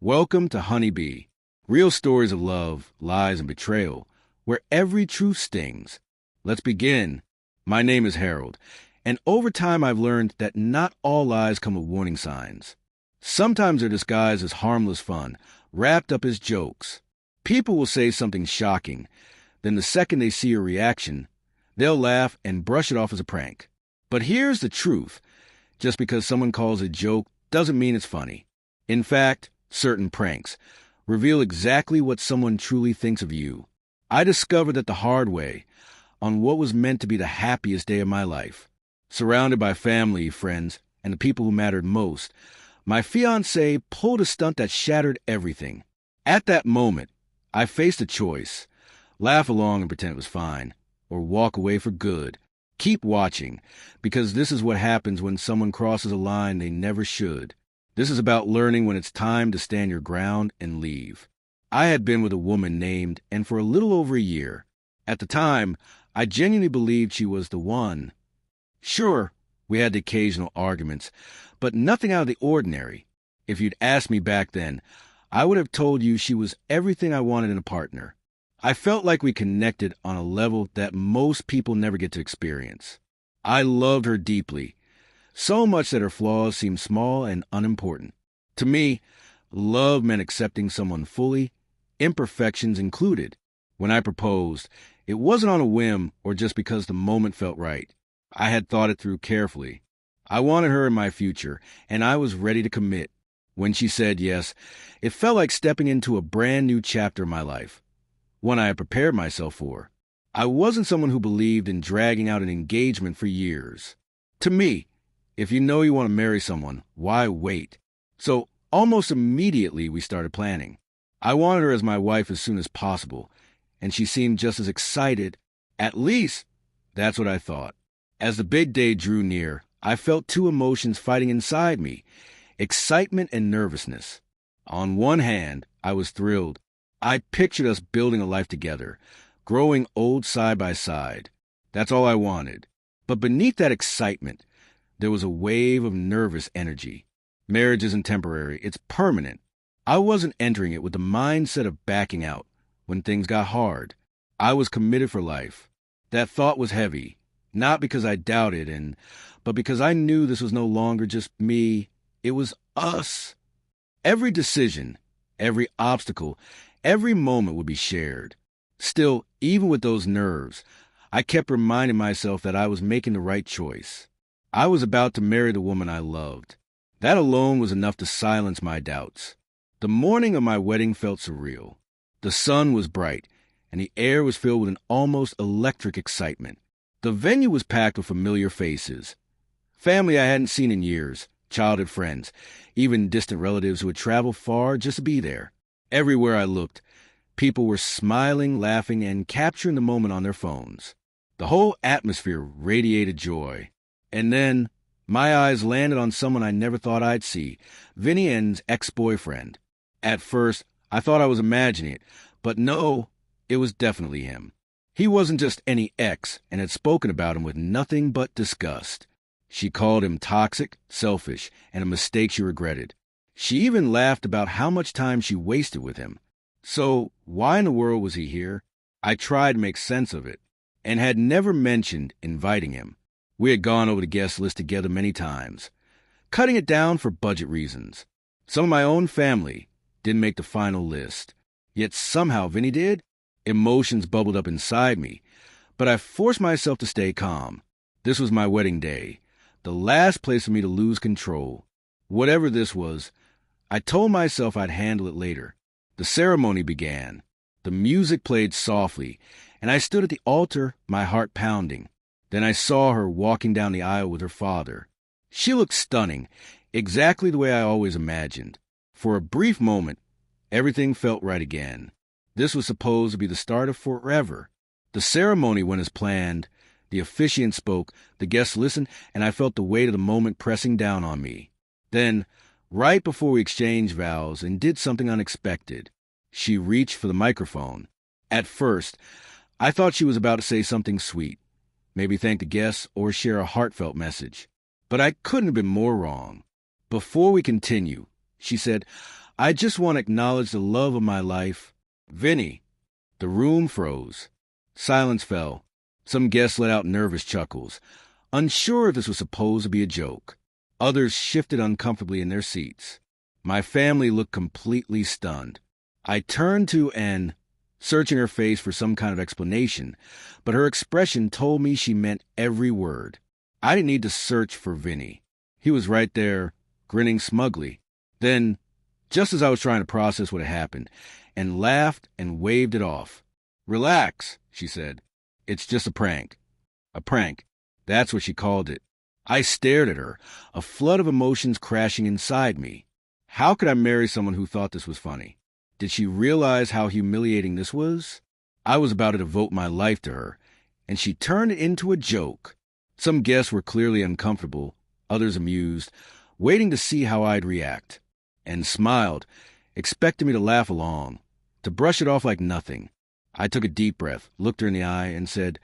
Welcome to Honeybee, real stories of love, lies, and betrayal, where every truth stings. Let's begin. My name is Harold, and over time I've learned that not all lies come with warning signs. Sometimes they're disguised as harmless fun, wrapped up as jokes. People will say something shocking, then the second they see your reaction, they'll laugh and brush it off as a prank. But here's the truth. Just because someone calls it a joke doesn't mean it's funny. In fact, certain pranks reveal exactly what someone truly thinks of you. I discovered that the hard way, on what was meant to be the happiest day of my life. Surrounded by family, friends, and the people who mattered most, my fiancée pulled a stunt that shattered everything. At that moment, I faced a choice: laugh along and pretend it was fine, or walk away for good. Keep watching, because this is what happens when someone crosses a line they never should. This is about learning when it's time to stand your ground and leave. I had been with a woman named, and for a little over a year. At the time, I genuinely believed she was the one. Sure, we had the occasional arguments, but nothing out of the ordinary. If you'd asked me back then, I would have told you she was everything I wanted in a partner. I felt like we connected on a level that most people never get to experience. I loved her deeply, so much that her flaws seemed small and unimportant. To me, love meant accepting someone fully, imperfections included. When I proposed, it wasn't on a whim or just because the moment felt right. I had thought it through carefully. I wanted her in my future, and I was ready to commit. When she said yes, it felt like stepping into a brand new chapter of my life, one I had prepared myself for. I wasn't someone who believed in dragging out an engagement for years. To me, if you know you want to marry someone, why wait? So almost immediately we started planning. I wanted her as my wife as soon as possible, and she seemed just as excited. At least, that's what I thought. As the big day drew near, I felt two emotions fighting inside me: excitement and nervousness. On one hand, I was thrilled. I pictured us building a life together, growing old side by side. That's all I wanted. But beneath that excitement, there was a wave of nervous energy. Marriage isn't temporary, it's permanent. I wasn't entering it with the mindset of backing out when things got hard. I was committed for life. That thought was heavy, not because I doubted, but because I knew this was no longer just me. It was us. Every decision, every obstacle, every moment would be shared. Still, even with those nerves, I kept reminding myself that I was making the right choice. I was about to marry the woman I loved. That alone was enough to silence my doubts. The morning of my wedding felt surreal. The sun was bright, and the air was filled with an almost electric excitement. The venue was packed with familiar faces. Family I hadn't seen in years, childhood friends, even distant relatives who had traveled far just to be there. Everywhere I looked, people were smiling, laughing, and capturing the moment on their phones. The whole atmosphere radiated joy. And then, my eyes landed on someone I never thought I'd see, Vinny and's ex-boyfriend. At first, I thought I was imagining it, but no, it was definitely him. He wasn't just any ex and had spoken about him with nothing but disgust. She called him toxic, selfish, and a mistake she regretted. She even laughed about how much time she wasted with him. So, why in the world was he here? I tried to make sense of it, and had never mentioned inviting him. We had gone over the guest list together many times, cutting it down for budget reasons. Some of my own family didn't make the final list, yet somehow Vinny did. Emotions bubbled up inside me, but I forced myself to stay calm. This was my wedding day, the last place for me to lose control. Whatever this was, I told myself I'd handle it later. The ceremony began. The music played softly, and I stood at the altar, my heart pounding. Then I saw her walking down the aisle with her father. She looked stunning, exactly the way I always imagined. For a brief moment, everything felt right again. This was supposed to be the start of forever. The ceremony went as planned. The officiant spoke, the guests listened, and I felt the weight of the moment pressing down on me. Then, right before we exchanged vows and did something unexpected, she reached for the microphone. At first, I thought she was about to say something sweet, maybe thank the guests or share a heartfelt message. But I couldn't have been more wrong. Before we continue, she said, I just want to acknowledge the love of my life. Vinny. The room froze. Silence fell. Some guests let out nervous chuckles, unsure if this was supposed to be a joke. Others shifted uncomfortably in their seats. My family looked completely stunned. I turned to Anne, searching her face for some kind of explanation, but her expression told me she meant every word. I didn't need to search for Vinny. He was right there, grinning smugly. Then, just as I was trying to process what had happened, Anne laughed and waved it off. "Relax," she said. "It's just a prank." A prank. That's what she called it. I stared at her, a flood of emotions crashing inside me. How could I marry someone who thought this was funny? Did she realize how humiliating this was? I was about to devote my life to her, and she turned it into a joke. Some guests were clearly uncomfortable, others amused, waiting to see how I'd react, and smiled, expecting me to laugh along, to brush it off like nothing. I took a deep breath, looked her in the eye, and said,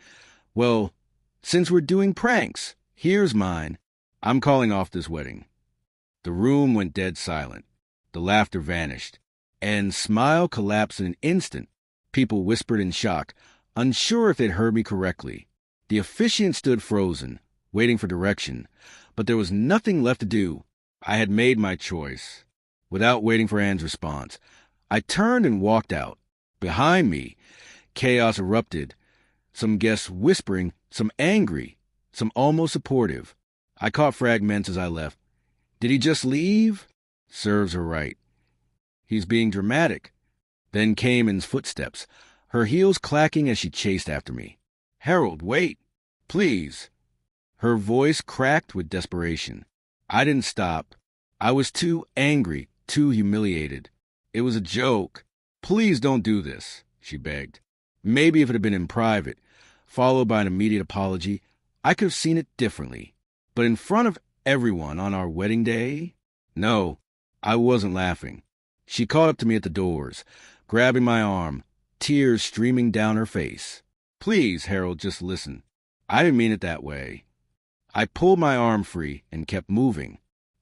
"Well, since we're doing pranks, here's mine. I'm calling off this wedding." The room went dead silent. The laughter vanished, and smile collapsed in an instant. People whispered in shock, unsure if they'd heard me correctly. The officiant stood frozen, waiting for direction, but there was nothing left to do. I had made my choice. Without waiting for Anne's response, I turned and walked out. Behind me, chaos erupted, some guests whispering, some angry, some almost supportive. I caught fragments as I left. Did he just leave? Serves her right. He's being dramatic. Then came Anne's footsteps, her heels clacking as she chased after me. "Harold, wait! Please!" Her voice cracked with desperation. I didn't stop. I was too angry, too humiliated. It was a joke. "Please don't do this," she begged. Maybe if it had been in private, followed by an immediate apology, I could have seen it differently. But in front of everyone on our wedding day? No, I wasn't laughing. She caught up to me at the doors, grabbing my arm, tears streaming down her face. "Please, Harold, just listen. I didn't mean it that way." I pulled my arm free and kept moving.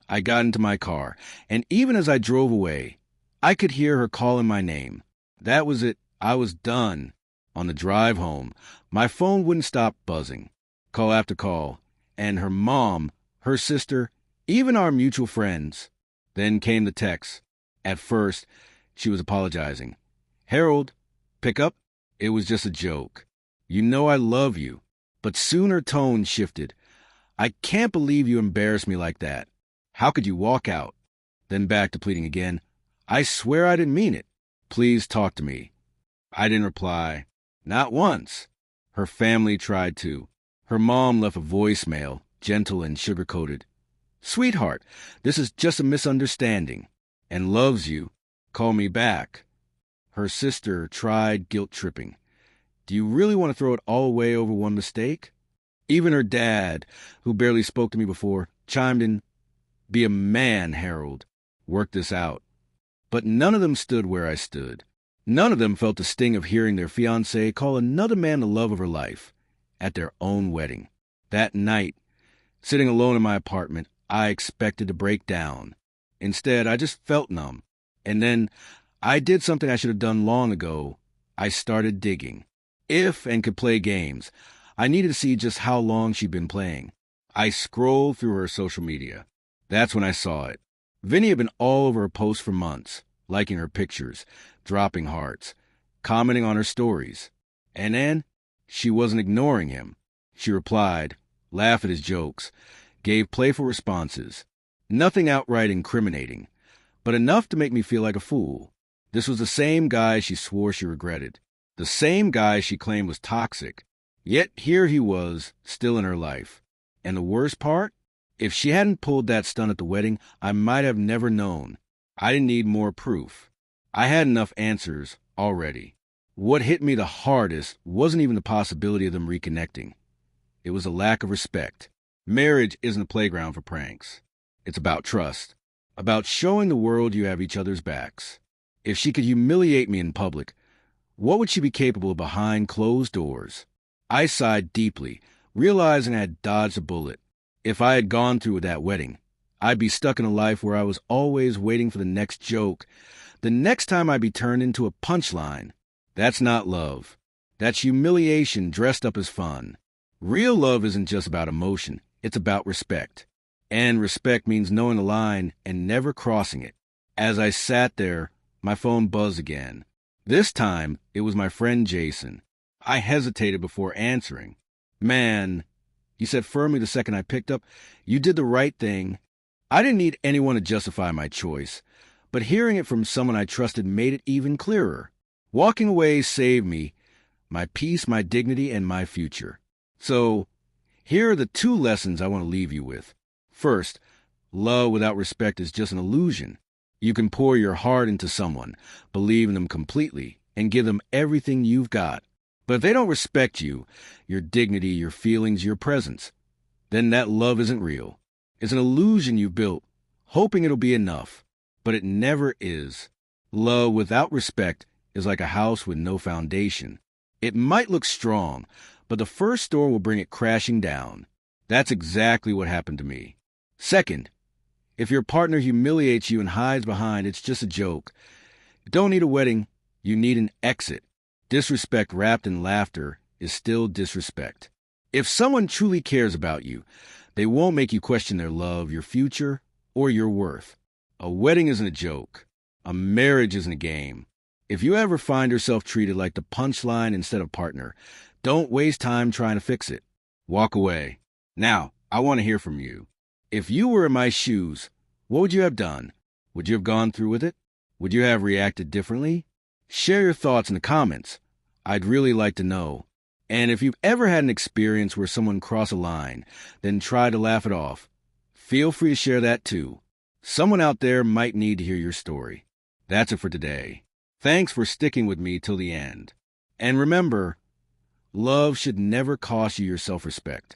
I got into my car, and even as I drove away, I could hear her calling my name. That was it. I was done. On the drive home, my phone wouldn't stop buzzing. Call after call. And her mom, her sister, even our mutual friends. Then came the text. At first, she was apologizing. "Harold, pick up? It was just a joke. You know I love you." But soon her tone shifted. "I can't believe you embarrassed me like that. How could you walk out?" Then back to pleading again. "I swear I didn't mean it. Please talk to me." I didn't reply. Not once. Her family tried to. Her mom left a voicemail, gentle and sugar-coated. "Sweetheart, this is just a misunderstanding. And loves you. Call me back." Her sister tried guilt-tripping. "Do you really want to throw it all away over one mistake?" Even her dad, who barely spoke to me before, chimed in, "Be a man, Harold. Work this out." But none of them stood where I stood. None of them felt the sting of hearing their fiancé call another man the love of her life at their own wedding. That night, sitting alone in my apartment, I expected to break down. Instead, I just felt numb. And then I did something I should have done long ago. I started digging. If and could play games, I needed to see just how long she'd been playing. I scrolled through her social media. That's when I saw it. Vinny had been all over her posts for months, liking her pictures, dropping hearts, commenting on her stories. And then, she wasn't ignoring him. She replied, laughed at his jokes, gave playful responses. Nothing outright incriminating, but enough to make me feel like a fool. This was the same guy she swore she regretted. The same guy she claimed was toxic. Yet here he was, still in her life. And the worst part? If she hadn't pulled that stunt at the wedding, I might have never known. I didn't need more proof. I had enough answers already. What hit me the hardest wasn't even the possibility of them reconnecting. It was a lack of respect. Marriage isn't a playground for pranks. It's about trust, about showing the world you have each other's backs. If she could humiliate me in public, what would she be capable of behind closed doors? I sighed deeply, realizing I had dodged a bullet. If I had gone through with that wedding, I'd be stuck in a life where I was always waiting for the next joke. The next time I'd be turned into a punchline. That's not love. That's humiliation dressed up as fun. Real love isn't just about emotion. It's about respect. And respect means knowing the line and never crossing it. As I sat there, my phone buzzed again. This time, it was my friend Jason. I hesitated before answering. "Man," he said firmly the second I picked up, "you did the right thing." I didn't need anyone to justify my choice, but hearing it from someone I trusted made it even clearer. Walking away saved me, my peace, my dignity, and my future. So, here are the 2 lessons I want to leave you with. First, love without respect is just an illusion. You can pour your heart into someone, believe in them completely, and give them everything you've got. But if they don't respect you, your dignity, your feelings, your presence, then that love isn't real. It's an illusion you built, hoping it'll be enough. But it never is. Love without respect is like a house with no foundation. It might look strong, but the first storm will bring it crashing down. That's exactly what happened to me. Second, if your partner humiliates you and hides behind "it's just a joke," you don't need a wedding, you need an exit. Disrespect wrapped in laughter is still disrespect. If someone truly cares about you, they won't make you question their love, your future, or your worth. A wedding isn't a joke. A marriage isn't a game. If you ever find yourself treated like the punchline instead of partner, don't waste time trying to fix it. Walk away. Now, I want to hear from you. If you were in my shoes, what would you have done? Would you have gone through with it? Would you have reacted differently? Share your thoughts in the comments. I'd really like to know. And if you've ever had an experience where someone crossed a line, then tried to laugh it off, feel free to share that too. Someone out there might need to hear your story. That's it for today. Thanks for sticking with me till the end. And remember, love should never cost you your self-respect.